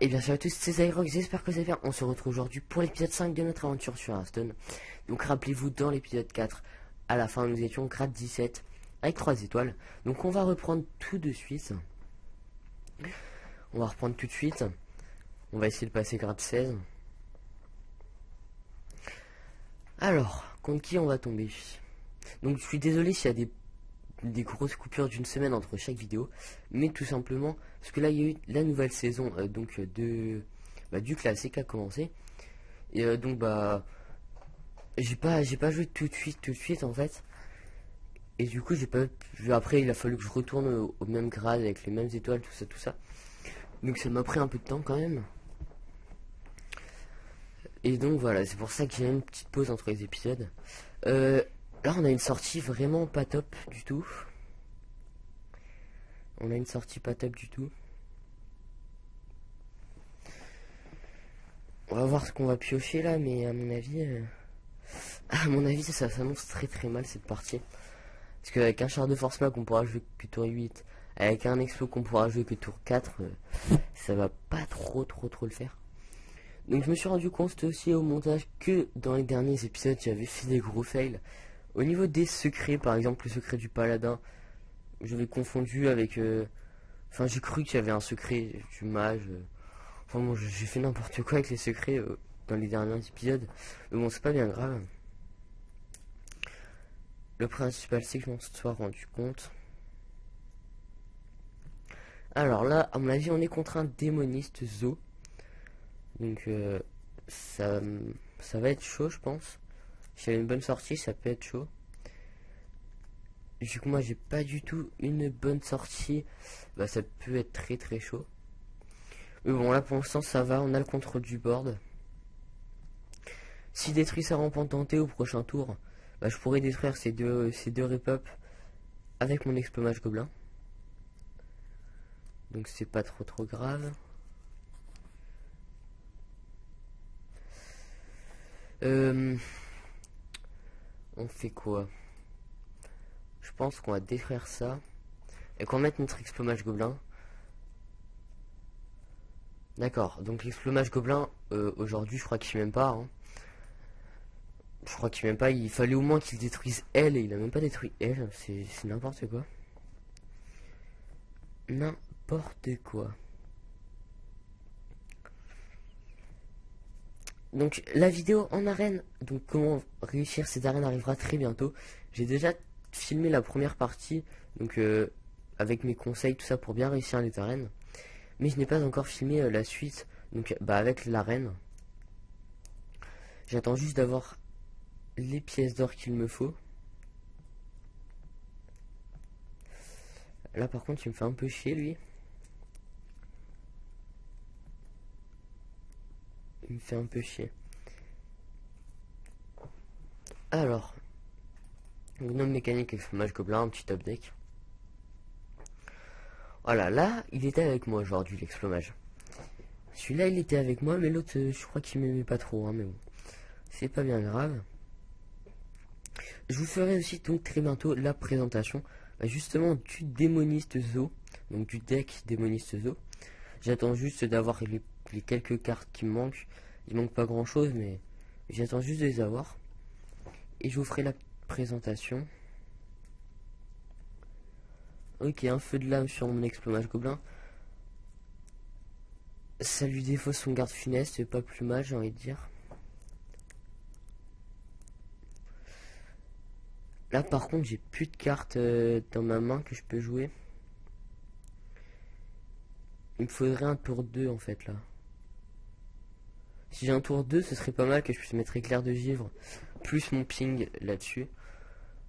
Et bien salut à tous, c'est Zyrox, j'espère que vous allez bien. On se retrouve aujourd'hui pour l'épisode 5 de notre aventure sur Hearthstone. Donc rappelez-vous, dans l'épisode 4, à la fin nous étions grade 17 avec 3 étoiles. Donc on va reprendre tout de suite. On va reprendre tout de suite. On va essayer de passer grade 16. Alors, contre qui on va tomber? Donc je suis désolé s'il y a des grosses coupures d'une semaine entre chaque vidéo, mais tout simplement parce que là il y a eu la nouvelle saison du classique qui a commencé et j'ai pas joué tout de suite en fait, et du coup j'ai pas après il a fallu que je retourne au même grade avec les mêmes étoiles, tout ça, donc ça m'a pris un peu de temps quand même, et donc voilà, c'est pour ça que j'ai une petite pause entre les épisodes. Là on a une sortie vraiment pas top du tout. On a une sortie pas top du tout. On va voir ce qu'on va piocher là, mais à mon avis ça s'annonce très très mal cette partie. Parce qu'avec un char de force mag on pourra jouer que tour 8, avec un explo qu'on pourra jouer que tour 4, ça va pas trop le faire. Donc je me suis rendu compte aussi au montage que dans les derniers épisodes j'avais fait des gros fails. Au niveau des secrets, par exemple le secret du paladin, je l'ai confondu avec... Enfin j'ai cru qu'il y avait un secret du mage. Enfin bon, j'ai fait n'importe quoi avec les secrets dans les derniers épisodes. Mais bon, c'est pas bien grave. Le principal, c'est que je m'en sois rendu compte. Alors là, à mon avis, on est contre un démoniste Zo. Donc ça va être chaud, je pense. Si y a une bonne sortie, ça peut être chaud. Du coup, moi, j'ai pas du tout une bonne sortie. Bah, ça peut être très très chaud. Mais bon, là, pour l'instant, ça va. On a le contrôle du board. Si détruit sa rampe tentée au prochain tour, bah, je pourrais détruire ces deux rep-up avec mon explomage gobelin. Donc c'est pas trop grave. On fait quoi? Je pense qu'on va détruire ça et qu'on mette notre explomage gobelin. D'accord, donc l'explomage gobelin, aujourd'hui, je crois qu'il m'aime pas. Hein. Je crois qu'il m'aime pas. Il fallait au moins qu'il détruise elle, et il a même pas détruit elle. C'est n'importe quoi. N'importe quoi. Donc la vidéo en arène, donc comment réussir ces arènes, arrivera très bientôt. J'ai déjà filmé la première partie, donc avec mes conseils, tout ça pour bien réussir les arènes. Mais je n'ai pas encore filmé la suite, donc avec l'arène. J'attends juste d'avoir les pièces d'or qu'il me faut. Là par contre il me fait un peu chier lui. Il me fait un peu chier. Alors, gnome mécanique explomage gobelin, un petit top deck. Voilà, là il était avec moi aujourd'hui l'explomage. Celui-là il était avec moi, mais l'autre je crois qu'il m'aimait pas trop, hein, mais bon. C'est pas bien grave. Je vous ferai aussi donc très bientôt la présentation justement du démoniste Zo, donc du deck démoniste Zo. J'attends juste d'avoir les quelques cartes qui me manquent. Il manque pas grand chose, mais j'attends juste de les avoir. Et je vous ferai la présentation. Ok, un feu de lame sur mon explomage gobelin. Ça lui défausse son garde funeste, c'est pas plus mal, j'ai envie de dire. Là par contre j'ai plus de cartes dans ma main que je peux jouer. Il me faudrait un tour 2 en fait là. Si j'ai un tour 2 ce serait pas mal que je puisse mettre éclair de givre plus mon ping là-dessus.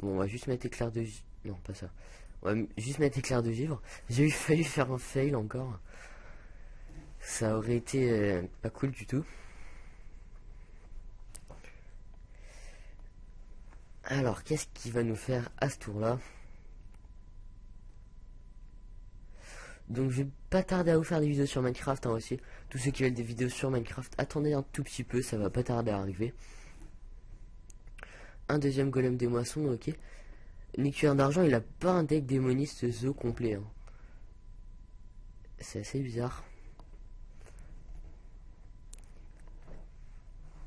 Bon, on va juste mettre éclair de givre. Non, pas ça. On va juste mettre éclair de givre. J'ai eu failli faire un fail encore. Ça aurait été pas cool du tout. Alors, qu'est-ce qu'il va nous faire à ce tour-là? Donc, je vais pas tarder à vous faire des vidéos sur Minecraft hein, aussi. Tous ceux qui veulent des vidéos sur Minecraft, attendez un tout petit peu, ça va pas tarder à arriver. Un deuxième golem des moissons, ok. Nicuaire d'argent, il a pas un deck démoniste Zo complet. Hein. C'est assez bizarre.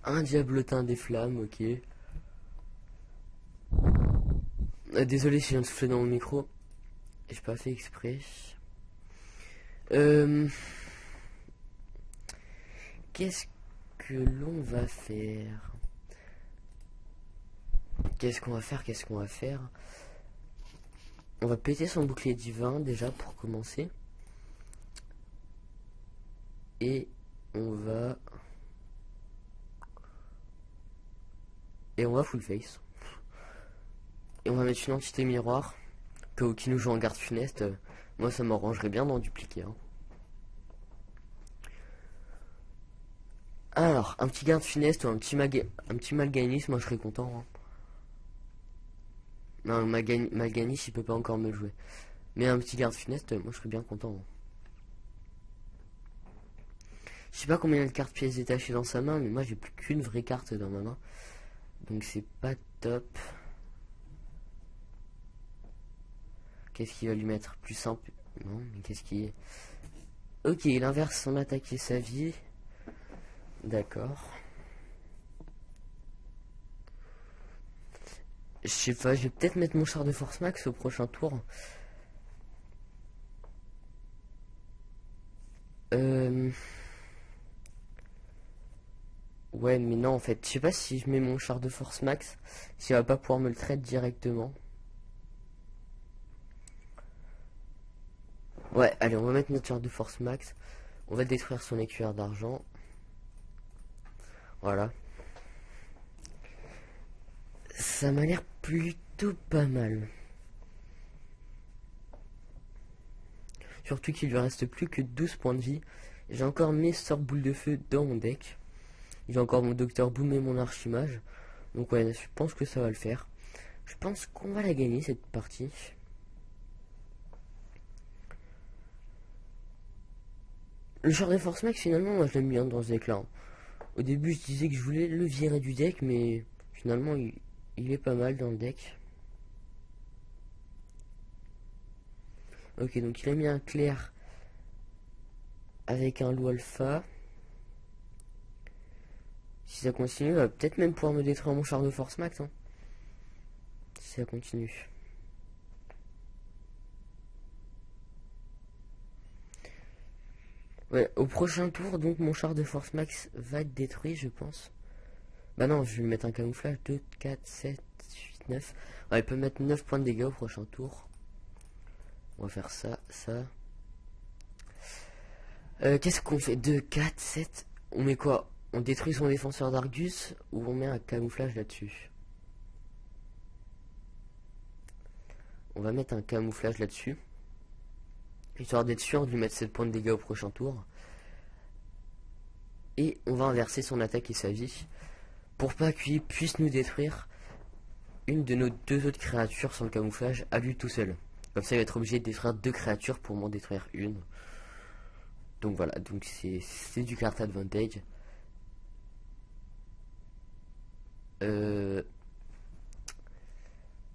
Un diablotin des flammes, ok. Désolé si je viens de souffler dans mon micro. J'ai pas fait exprès. Qu'est-ce que l'on va faire? Qu'est-ce qu'on va faire? Qu'est-ce qu'on va faire? On va péter son bouclier divin déjà pour commencer. Et on va... Et on va full face. Et on va mettre une entité miroir. Qui nous joue en garde funeste. Moi ça m'arrangerait bien d'en dupliquer. Hein. Alors, un petit garde funeste ou un petit Mal'Ganis, moi je serais content. Hein. Non, Mal'Ganis il peut pas encore me le jouer. Mais un petit garde funeste, moi je serais bien content. Hein. Je sais pas combien il y a de cartes pièces détachées dans sa main, mais moi j'ai plus qu'une vraie carte dans ma main. Donc c'est pas top. Qu'est-ce qu'il va lui mettre? Plus simple? Non, mais qu'est-ce qui est... Ok, il inverse son attaque et sa vie. D'accord. Je sais pas, je vais peut-être mettre mon char de force max au prochain tour. Ouais, mais non, en fait, je sais pas si je mets mon char de force max, s'il va pas pouvoir me le trade directement. Ouais, allez, on va mettre notre char de force max. On va détruire son écuyer d'argent. Voilà. Ça m'a l'air plutôt pas mal. Surtout qu'il lui reste plus que 12 points de vie. J'ai encore mes sorts boules de feu dans mon deck. J'ai encore mon Docteur Boom et mon Archimage. Donc ouais, je pense que ça va le faire. Je pense qu'on va la gagner cette partie. Le char de force max finalement, moi je l'aime bien dans ce deck là. Au début je disais que je voulais le virer du deck, mais finalement il est pas mal dans le deck. Ok, donc il a mis un clair avec un loup alpha. Si ça continue, il va peut-être même pouvoir me détruire mon char de force max. Hein. Si ça continue. Ouais, au prochain tour, donc mon char de force max va être détruit, je pense. Bah non, je vais lui mettre un camouflage. 2, 4, 7, 8, 9. Ouais, il peut mettre 9 points de dégâts au prochain tour. On va faire ça, ça. Qu'est-ce qu'on fait? 2, 4, 7. On met quoi? On détruit son défenseur d'Argus ou on met un camouflage là-dessus? On va mettre un camouflage là-dessus. Histoire d'être sûr de lui mettre 7 points de dégâts au prochain tour. Et on va inverser son attaque et sa vie. Pour pas qu'il puisse nous détruire une de nos deux autres créatures sans le camouflage à lui tout seul. Comme ça il va être obligé de détruire 2 créatures pour m'en détruire une. Donc voilà, donc c'est du card advantage.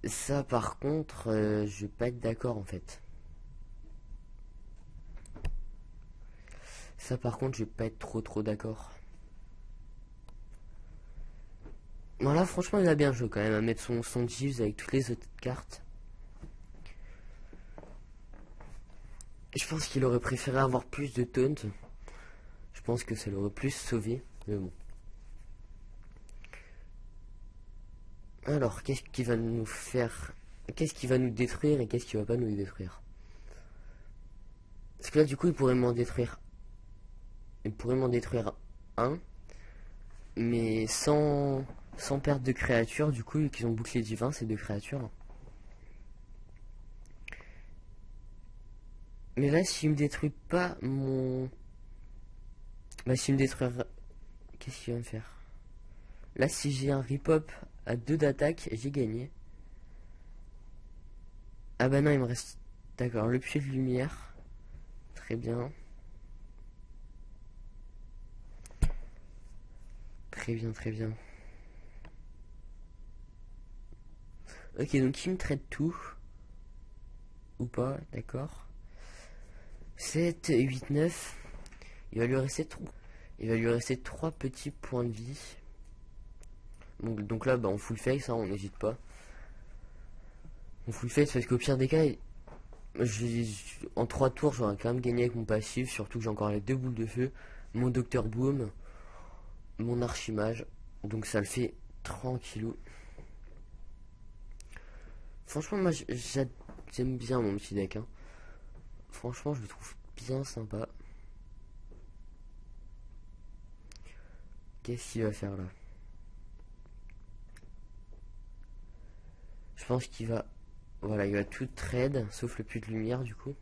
Ça par contre, je vais pas être d'accord en fait. Ça par contre, je vais pas être trop d'accord. Voilà, franchement, il a bien joué quand même à mettre son Jeeves avec toutes les autres cartes. Je pense qu'il aurait préféré avoir plus de taunt. Je pense que ça l'aurait plus sauvé, mais bon. Alors, qu'est-ce qui va nous faire... Qu'est-ce qui va nous détruire et qu'est-ce qui va pas nous détruire? Parce que là, du coup, il pourrait m'en détruire... Il pourrait m'en détruire un. Mais sans perte de créatures, du coup, qu'ils ont bouclier divin, ces 2 créatures. Mais là, s'il me détruit pas mon... Bah, s'il me détruit... Qu'est-ce qu'il va me faire? Là, si j'ai un rip-hop à 2 d'attaque, j'ai gagné. Ah bah non, il me reste... D'accord, le pied de lumière. Très bien. Très bien, très bien. Ok, donc il me traite tout. Ou pas, d'accord. 7, 8, 9. Il va lui rester 3. Il va lui rester 3 petits points de vie. Donc là, bah, on full face, hein, on n'hésite pas. On full face parce qu'au pire des cas, en 3 tours, j'aurais quand même gagné avec mon passif. Surtout que j'ai encore les 2 boules de feu, mon Docteur Boom, mon Archimage. Donc ça le fait tranquillou. Franchement, moi j'aime bien mon petit deck. Hein. Franchement, je le trouve bien sympa. Qu'est-ce qu'il va faire là? Je pense qu'il va... Voilà, il va tout trade, sauf le puits de lumière du coup.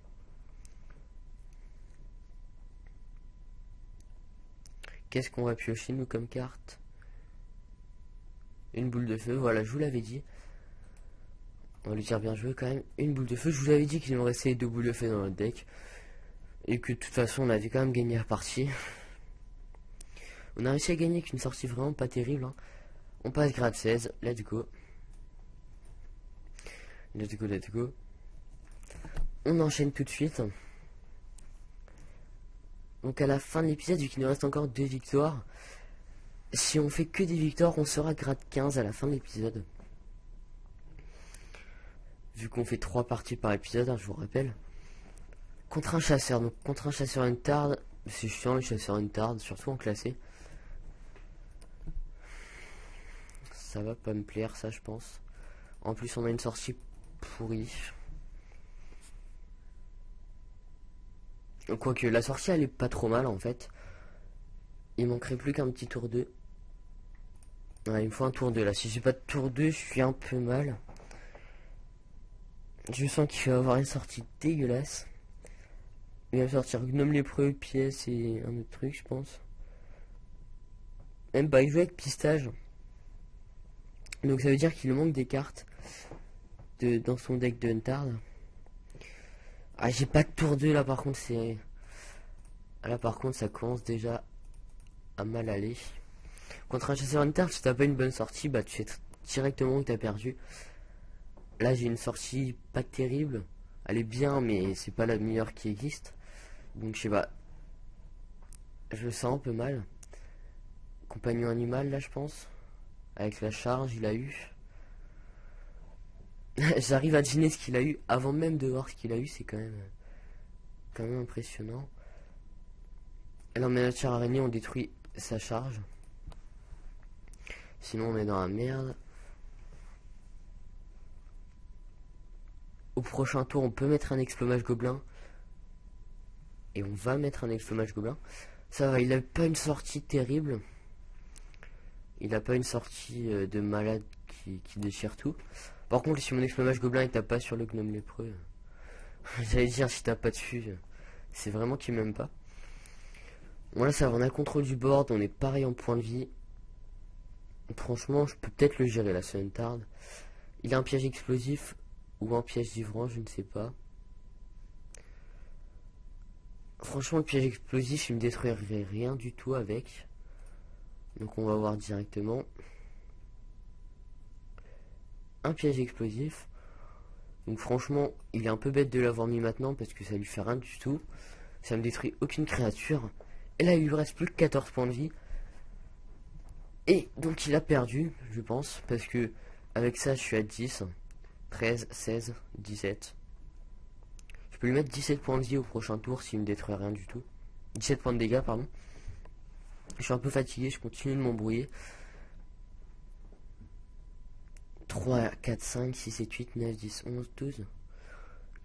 Qu'est-ce qu'on va piocher nous comme carte? Une boule de feu, voilà, je vous l'avais dit. On va lui dire bien joué quand même. Une boule de feu, je vous avais dit qu'il nous restait 2 boules de feu dans notre deck. Et que de toute façon, on avait quand même gagné la partie. On a réussi à gagner avec une sortie vraiment pas terrible. Hein. On passe grade 16, let's go. Let's go, let's go. On enchaîne tout de suite. Donc à la fin de l'épisode, vu qu'il nous reste encore 2 victoires, si on fait que des victoires, on sera grade 15 à la fin de l'épisode. Vu qu'on fait 3 parties par épisode, hein, je vous rappelle. Contre un chasseur, donc contre un chasseur Untard, c'est chiant les chasseurs Untard, surtout en classé. Ça va pas me plaire ça je pense. En plus on a une sortie pourrie. Quoique la sortie elle est pas trop mal en fait. Il manquerait plus qu'un petit tour 2. Ouais, il me faut un tour 2 là. Si j'ai pas de tour 2 je suis un peu mal. Je sens qu'il va avoir une sortie dégueulasse. Il va sortir Gnome lépreux, pièce et un autre truc je pense. Même pas, il joue avec pistage. Donc ça veut dire qu'il manque des cartes dans son deck de Untard. Ah j'ai pas de tour 2 là par contre c'est... Là par contre ça commence déjà à mal aller. Contre un chasseur Untard si t'as pas une bonne sortie bah tu sais directement que t'as perdu. Là j'ai une sortie pas terrible. Elle est bien mais c'est pas la meilleure qui existe. Donc je sais pas. Je le sens un peu mal. Compagnon animal là je pense. Avec la charge il a eu. J'arrive à deviner ce qu'il a eu avant même de voir ce qu'il a eu, c'est quand même impressionnant. Alors miniature araignée on détruit sa charge. Sinon on est dans la merde. Au prochain tour on peut mettre un explomage gobelin. Et on va mettre un explomage gobelin. Ça va, il a pas une sortie terrible. Il a pas une sortie de malade qui déchire tout. Par contre si mon explomage gobelin il tape pas sur le gnome lépreux. J'allais dire si t'as pas dessus. C'est vraiment qu'il m'aime pas. Bon là ça va, on a le contrôle du board, on est pareil en point de vie. Franchement je peux peut-être le gérer là ce Untard. Il a un piège explosif ou un piège d'ivran, je ne sais pas. Franchement le piège explosif il me détruirait rien du tout avec. Donc on va voir directement. Un piège explosif. Donc franchement il est un peu bête de l'avoir mis maintenant parce que ça lui fait rien du tout. Ça me détruit aucune créature. Et là il lui reste plus que 14 points de vie. Et donc il a perdu je pense. Parce que avec ça je suis à 10, 13, 16, 17. Je peux lui mettre 17 points de vie au prochain tour s'il me détruit rien du tout. 17 points de dégâts pardon. Je suis un peu fatigué, je continue de m'embrouiller. 3, 4, 5, 6, 7, 8, 9, 10, 11, 12.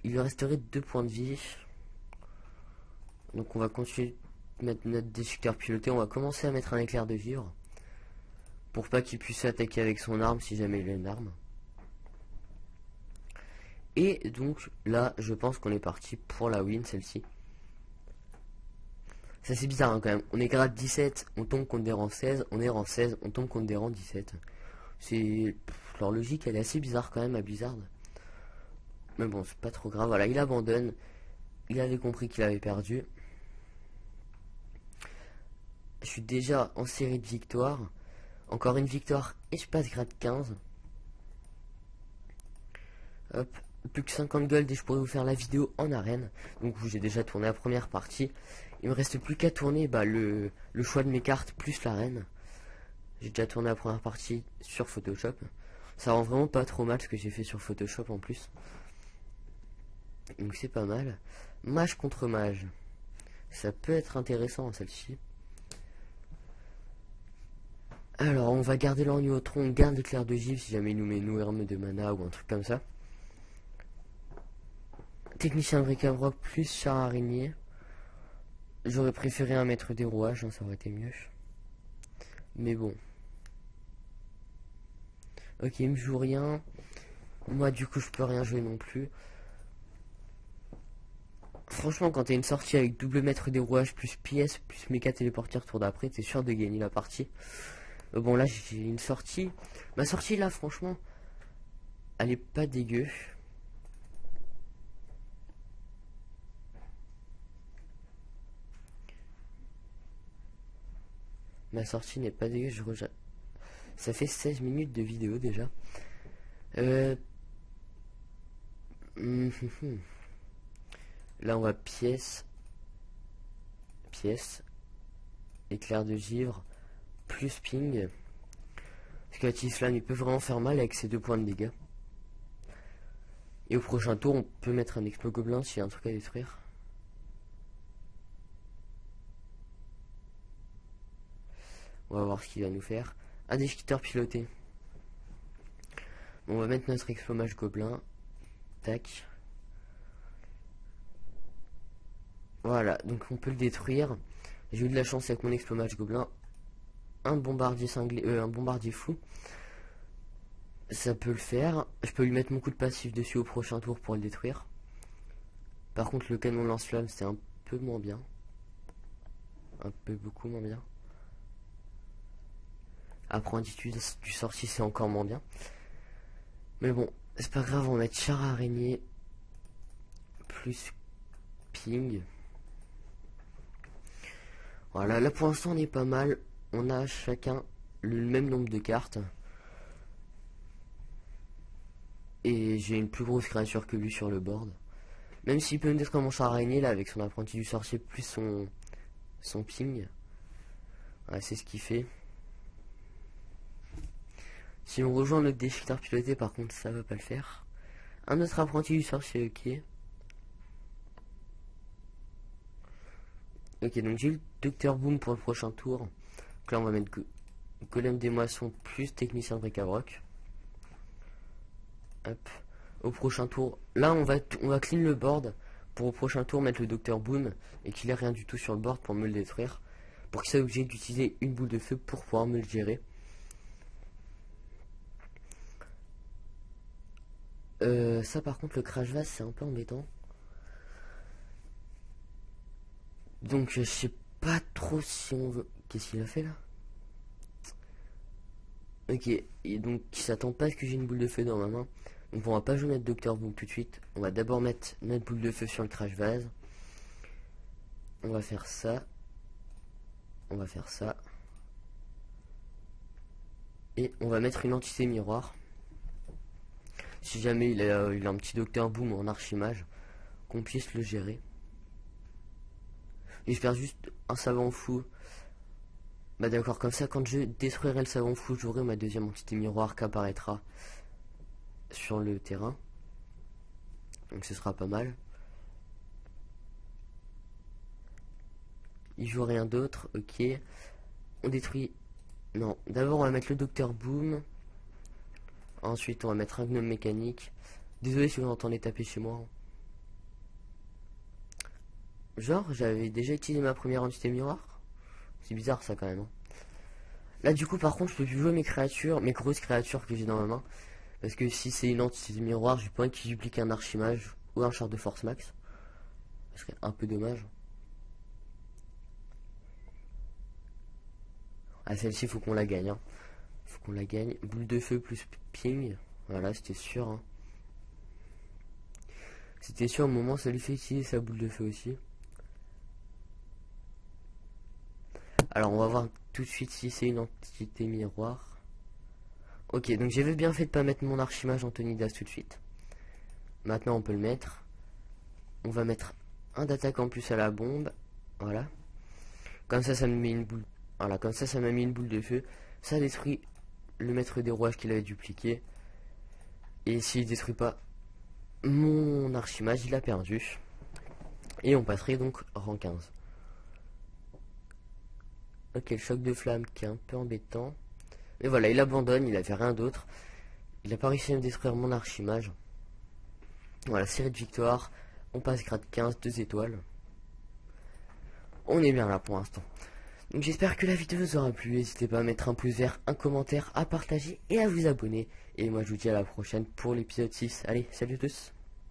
Il lui resterait 2 points de vie. Donc on va continuer de mettre notre destructeur piloté. On va commencer à mettre un éclair de vivre. Pour pas qu'il puisse attaquer avec son arme si jamais il a une arme. Et donc là je pense qu'on est parti pour la win celle-ci. Ça c'est bizarre hein, quand même. On est grade 17, on tombe contre des rangs 16. On est rang 16, on tombe contre des rangs 17. C'est... leur logique elle est assez bizarre quand même à Blizzard. Mais bon c'est pas trop grave. Voilà il abandonne. Il avait compris qu'il avait perdu. Je suis déjà en série de victoires. Encore une victoire et je passe grade 15. Hop. Plus que 50 gold et je pourrais vous faire la vidéo en arène. Donc j'ai déjà tourné la première partie. Il me reste plus qu'à tourner le choix de mes cartes plus l'arène. J'ai déjà tourné la première partie sur Photoshop. Ça rend vraiment pas trop mal ce que j'ai fait sur Photoshop en plus. Donc c'est pas mal. Mage contre mage. Ça peut être intéressant celle-ci. Alors on va garder l'orniotron, on garde l'éclair de givre si jamais il nous met une arme de mana ou un truc comme ça. Technicien de bric-à-brac plus char araignée. J'aurais préféré un maître des rouages, hein, ça aurait été mieux. Mais bon. Ok, il me joue rien. Moi du coup je peux rien jouer non plus. Franchement quand t'as une sortie avec double maître des rouages plus pièce plus méca téléporteur tour d'après, t'es sûr de gagner la partie. Bon là j'ai une sortie. Ma sortie là franchement elle est pas dégueu. Ma sortie n'est pas dégueu, ça fait 16 minutes de vidéo déjà. Là on va pièce, éclair de givre, plus ping. Parce que la Tislam il peut vraiment faire mal avec ses 2 points de dégâts. Et au prochain tour on peut mettre un explo gobelin s'il y a un truc à détruire. On va voir ce qu'il va nous faire. Un déchiqueteur piloté. Bon, on va mettre notre explomage gobelin. Tac. Voilà, donc on peut le détruire. J'ai eu de la chance avec mon explomage gobelin. Un bombardier cinglé, un bombardier fou. Ça peut le faire. Je peux lui mettre mon coup de passif dessus au prochain tour pour le détruire. Par contre, le canon lance-flamme, c'est un peu moins bien. Un peu beaucoup moins bien. Apprenti du sorti, c'est encore moins bien. Mais bon, c'est pas grave, on va mettre char araignée plus ping. Voilà, là pour l'instant on est pas mal. On a chacun le même nombre de cartes. Et j'ai une plus grosse créature que lui sur le board. Même s'il peut me détruire mon char araignée là avec son apprenti du sorcier plus son ping. Voilà, c'est ce qu'il fait. Si on rejoint notre déchiqueteur piloté, par contre, ça va pas le faire. Un autre apprenti du sorcier, ok. Ok, donc j'ai eu le Docteur Boom pour le prochain tour. Donc là, on va mettre Golem des moissons plus technicien de bric-à-brac. Hop. Au prochain tour, là, on va clean le board pour au prochain tour mettre le Docteur Boom et qu'il ait rien du tout sur le board pour me le détruire. Pour qu'il soit obligé d'utiliser une boule de feu pour pouvoir me le gérer. Ça par contre le crash vase c'est un peu embêtant. Donc je sais pas trop si on veut. Qu'est-ce qu'il a fait là? Ok, et donc il s'attend pas à ce que j'ai une boule de feu dans ma main. Donc on va pas jouer notre Docteur Boom tout de suite. On va d'abord mettre notre boule de feu sur le crash vase. On va faire ça. On va faire ça. Et on va mettre une entité miroir. Si jamais il a un petit Docteur Boom en archimage, qu'on puisse le gérer. J'espère juste un savant fou. Bah d'accord, comme ça quand je détruirai le savant fou, j'aurai ma deuxième entité miroir qui apparaîtra sur le terrain. Donc ce sera pas mal. Il joue rien d'autre, ok. On détruit... Non, d'abord on va mettre le Docteur Boom. Ensuite on va mettre un gnome mécanique. Désolé si vous entendez taper chez moi. Genre, j'avais déjà utilisé ma première entité miroir. C'est bizarre ça quand même. Là du coup par contre je peux plus jouer mes créatures, mes grosses créatures que j'ai dans ma main. Parce que si c'est une entité miroir, j'ai pas envie qu'il duplique un archimage ou un char de force max. Ce serait un peu dommage. Ah celle-ci faut qu'on la gagne. Hein. Faut qu'on la gagne. Boule de feu plus ping. Voilà, c'était sûr. Hein. C'était sûr au moment ça lui fait utiliser sa boule de feu aussi. Alors on va voir tout de suite si c'est une entité miroir. Ok, donc j'avais bien fait de pas mettre mon archimage Antonidas tout de suite. Maintenant on peut le mettre. On va mettre un d'attaque en plus à la bombe. Voilà. Comme ça, ça me met une boule. Voilà, comme ça m'a mis une boule de feu. Ça détruit le maître des rouages qu'il avait dupliqué. Et s'il détruit pas mon archimage, il a perdu. Et on passerait donc rang 15. Ok, le choc de flamme qui est un peu embêtant. Mais voilà, il abandonne, il avait rien d'autre. Il a pas réussi à me détruire mon archimage. Voilà, série de victoires. On passe grade 15, 2 étoiles. On est bien là pour l'instant. Donc j'espère que la vidéo vous aura plu. N'hésitez pas à mettre un pouce vert, un commentaire, à partager et à vous abonner. Et moi je vous dis à la prochaine pour l'épisode 6. Allez, salut à tous.